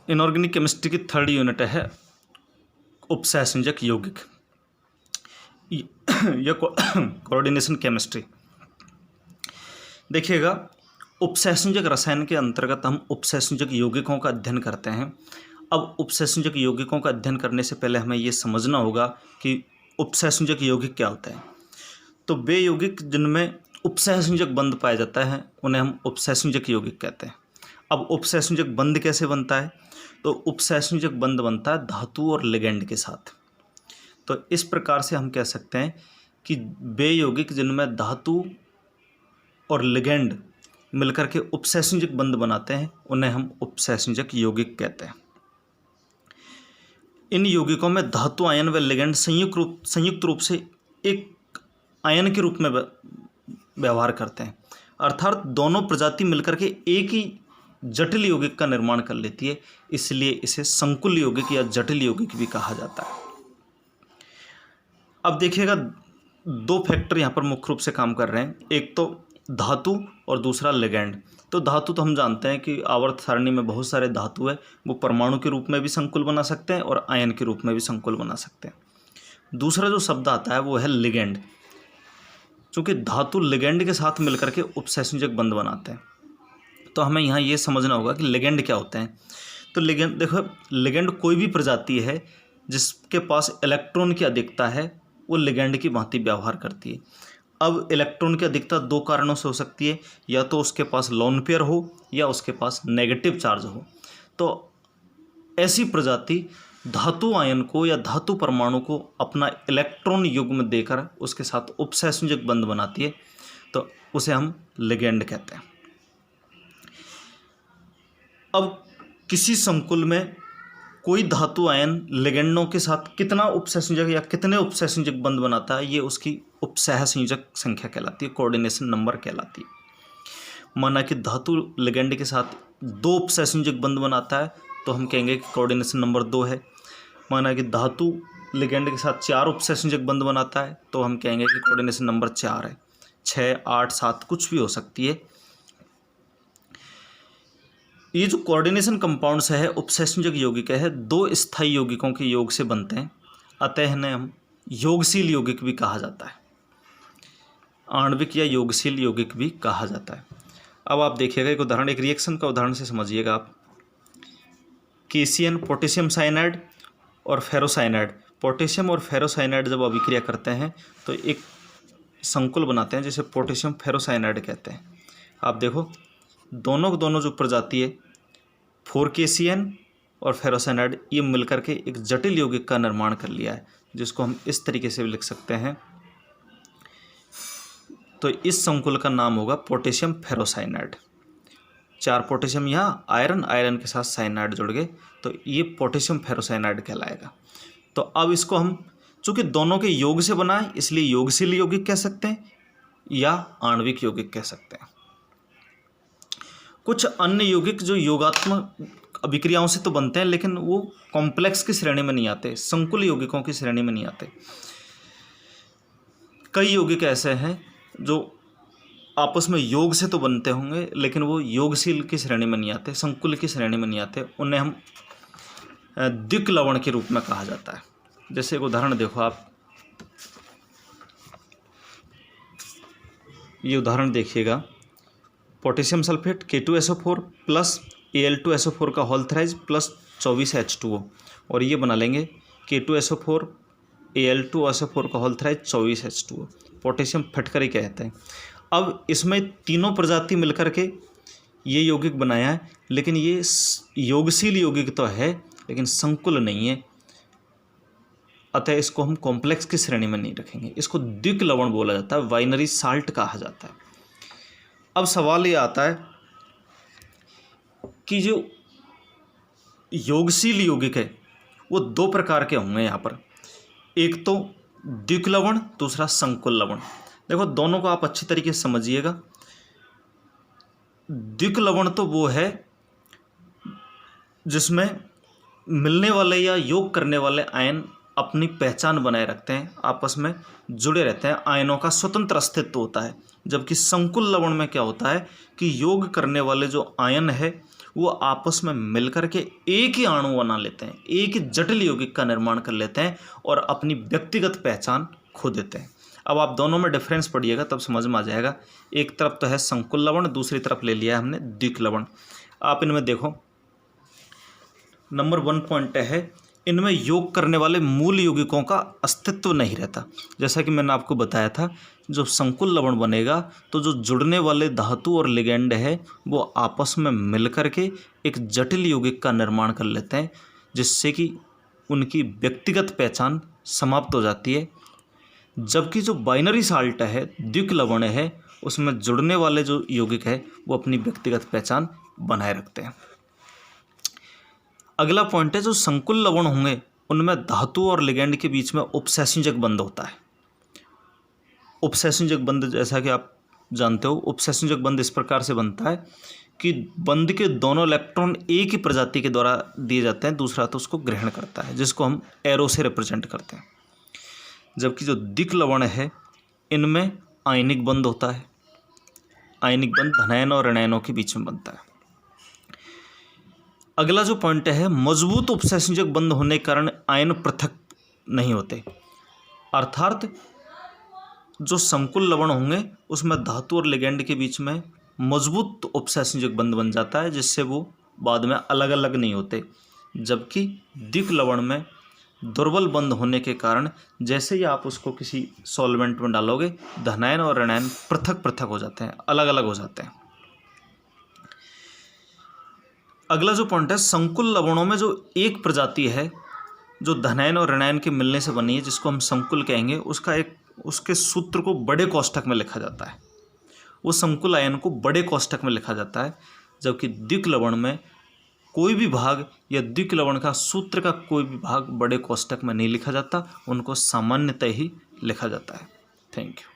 Inorganic chemistry की third unit है उपसहसंयोजक यौगिक या कोऑर्डिनेशन केमिस्ट्री। देखिएगा, उपसहसंयोजक रसायन के अंतर्गत हम उपसहसंयोजक यौगिकों का अध्ययन करते हैं। अब उपसहसंयोजक यौगिकों का अध्ययन करने से पहले हमें ये समझना होगा कि उपसहसंयोजक यौगिक क्या होता है। तो वे यौगिक जिनमें उपसहसंयोजक बंध पाया जाता है उन्हें हम उपसहसंयोजक यौगिक कहते हैं। अब उपसहसंयोजक बंध कैसे बनता है? तो उपसहसंयोजक बंध बनता है धातु और लिगैंड के साथ। तो इस प्रकार से हम कह सकते हैं कि वे यौगिक जिनमें धातु और लिगैंड मिलकर के उपसहसंयोजक बंध बनाते हैं उन्हें हम उपसहसंयोजक यौगिक कहते हैं। इन यौगिकों में धातु आयन व लिगैंड संयुक्त रूप से एक आयन के रूप में व्यवहार करते हैं, अर्थात दोनों प्रजाति मिलकर के एक ही जटिल यौगिक का निर्माण कर लेती है, इसलिए इसे संकुल यौगिक या जटिल यौगिक भी कहा जाता है। अब देखिएगा, दो फैक्टर यहाँ पर मुख्य रूप से काम कर रहे हैं, एक तो धातु और दूसरा लिगैंड। तो धातु तो हम जानते हैं कि आवर्त सारणी में बहुत सारे धातु है, वो परमाणु के रूप में भी संकुल बना सकते हैं और आयन के रूप में भी संकुल बना सकते हैं। दूसरा जो शब्द आता है वो है लिगैंड, चूँकि धातु लिगैंड के साथ मिलकर के उपसहसंयोजक बंध बनाते हैं। तो हमें यहाँ ये समझना होगा कि लिगैंड क्या होते हैं। तो लिगैंड, देखो, लिगैंड कोई भी प्रजाति है जिसके पास इलेक्ट्रॉन की अधिकता है वो लिगैंड की भांति व्यवहार करती है। अब इलेक्ट्रॉन की अधिकता दो कारणों से हो सकती है, या तो उसके पास लोन पेयर हो या उसके पास नेगेटिव चार्ज हो। तो ऐसी प्रजाति धातु आयन को या धातु परमाणु को अपना इलेक्ट्रॉन युग्म देकर उसके साथ उपसहसंयोजक बंध बनाती है, तो उसे हम लिगैंड कहते हैं। अब किसी संकुल में कोई धातु आयन लिगैंडों के साथ कितना उपसहसंयोजक या कितने उपसहसंयोजक बंध बनाता है, ये उसकी उपसहसंयोजक संख्या कहलाती है, कोऑर्डिनेशन नंबर कहलाती है। माना कि धातु लिगैंड के साथ 2 उपसहसंयोजक बंध बनाता है तो हम कहेंगे कि कोऑर्डिनेशन नंबर 2 है। माना कि धातु लिगैंड के साथ 4 उपसहसंयोजक बंध बनाता है तो हम कहेंगे कि कोऑर्डिनेशन नंबर 4 है। 6, 8, 7 कुछ भी हो सकती है। ये जो कोऑर्डिनेशन कंपाउंड्स है उपसहसंयोजक यौगिक है, 2 स्थायी यौगिकों के योग से बनते हैं, अतः इन्हें हम योगशील यौगिक भी कहा जाता है, आणविक या योगशील यौगिक भी कहा जाता है। अब आप देखिएगा एक उदाहरण, एक रिएक्शन का उदाहरण से समझिएगा आप। KCN पोटेशियम साइनाइड और फेरोसाइनाइड, पोटेशियम और फेरोसाइनाइड जब अभिक्रिया करते हैं तो एक संकुल बनाते हैं जिसे पोटेशियम फेरोसाइनाइड कहते हैं। आप देखो, दोनों जो प्रजाति है 4KCN और फेरोसाइनाइड, ये मिलकर के एक जटिल यौगिक का निर्माण कर लिया है, जिसको हम इस तरीके से भी लिख सकते हैं। तो इस संकुल का नाम होगा पोटेशियम फेरोसाइनाइड। 4 पोटेशियम यहाँ, आयरन के साथ साइनाइड जुड़ गए तो ये पोटेशियम फेरोसाइनाइड कहलाएगा। तो अब इसको हम, चूँकि दोनों के योग से बना है इसलिए योगशील यौगिक कह सकते हैं या आणविक यौगिक कह सकते हैं। कुछ अन्य यौगिक जो योगात्मक अभिक्रियाओं से तो बनते हैं लेकिन वो कॉम्प्लेक्स की श्रेणी में नहीं आते, संकुल यौगिकों की श्रेणी में नहीं आते। कई यौगिक ऐसे हैं जो आपस में योग से तो बनते होंगे लेकिन वो योगशील की श्रेणी में नहीं आते, संकुल की श्रेणी में नहीं आते, उन्हें हम द्विक लवण के रूप में कहा जाता है। जैसे एक उदाहरण देखो आप, ये उदाहरण देखिएगा, potassium sulphate K2SO4 plus Al2SO4 का होल थ्राइज प्लस 24 H2O, और ये बना लेंगे K2SO4 Al2SO4 का होल थ्राइज 24 H2O, पोटेशियम फटकरी कहते हैं। अब इसमें तीनों प्रजाति मिलकर के ये यौगिक बनाया है, लेकिन ये योगशील यौगिक तो है लेकिन संकुल नहीं है, अतः इसको हम कॉम्प्लेक्स की श्रेणी में नहीं रखेंगे, इसको द्विक लवण बोला जाता है, बाइनरी साल्ट कहा जाता है। अब सवाल ये आता है कि जो योगशील यौगिक है वो 2 प्रकार के होंगे यहाँ पर, एक तो द्विक लवण, दूसरा संकुल लवण। देखो, दोनों को आप अच्छी तरीके से समझिएगा। द्विक लवण तो वो है जिसमें मिलने वाले या योग करने वाले आयन अपनी पहचान बनाए रखते हैं, आपस में जुड़े रहते हैं, आयनों का स्वतंत्र अस्तित्व होता है। जबकि संकुल लवण में क्या होता है कि योग करने वाले जो आयन है वो आपस में मिलकर के एक ही अणु बना लेते हैं, एक ही जटिल यौगिक का निर्माण कर लेते हैं और अपनी व्यक्तिगत पहचान खो देते हैं। अब आप दोनों में डिफरेंस पढ़िएगा तब समझ में आ जाएगा। एक तरफ तो है संकुल लवण, दूसरी तरफ ले लिया है हमने द्विक लवण। आप इनमें देखो, नंबर 1 पॉइंट है, इनमें योग करने वाले मूल यौगिकों का अस्तित्व नहीं रहता। जैसा कि मैंने आपको बताया था, जब संकुल लवण बनेगा तो जो जुड़ने वाले धातु और लिगेंड है वो आपस में मिलकर के एक जटिल यौगिक का निर्माण कर लेते हैं, जिससे कि उनकी व्यक्तिगत पहचान समाप्त हो जाती है। जबकि जो बाइनरी साल्ट है, द्विक लवण है, उसमें जुड़ने वाले जो यौगिक है वो अपनी व्यक्तिगत पहचान बनाए रखते हैं। अगला पॉइंट है, जो संकुल लवण होंगे उनमें धातु और लिगेंड के बीच में उपसंयोजक बंध होता है। उपसंयोजक बंध, जैसा कि आप जानते हो, उपसंयोजक बंध इस प्रकार से बनता है कि बंध के दोनों इलेक्ट्रॉन एक ही प्रजाति के द्वारा दिए जाते हैं, दूसरा तो उसको ग्रहण करता है, जिसको हम एरो से रिप्रेजेंट करते हैं। जबकि जो द्विक लवण है इनमें आयनिक बंध होता है। आयनिक बंध धनायन और ऋणायनों के बीच में बनता है। अगला जो पॉइंट है, मजबूत उपसंयोजक बंध होने के कारण आयन पृथक नहीं होते, अर्थात जो संकुल लवण होंगे उसमें धातु और लिगेंड के बीच में मजबूत उपसंयोजक बंध बन जाता है, जिससे वो बाद में अलग अलग नहीं होते। जबकि द्विक लवण में दुर्बल बंध होने के कारण जैसे ही आप उसको किसी सॉल्वेंट में डालोगे, धनायन और ऋणायन पृथक पृथक हो जाते हैं, अलग अलग हो जाते हैं। अगला जो पॉइंट है, संकुल लवणों में जो एक प्रजाति है जो धनायन और ऋणायन के मिलने से बनी है, जिसको हम संकुल कहेंगे, उसके सूत्र को बड़े कोष्ठक में लिखा जाता है। वो संकुल आयन को बड़े कोष्ठक में लिखा जाता है। जबकि द्विक लवण में कोई भी भाग या द्विक लवण का सूत्र का कोई भी भाग बड़े कोष्ठक में नहीं लिखा जाता, उनको सामान्यतः ही लिखा जाता है। Thank you.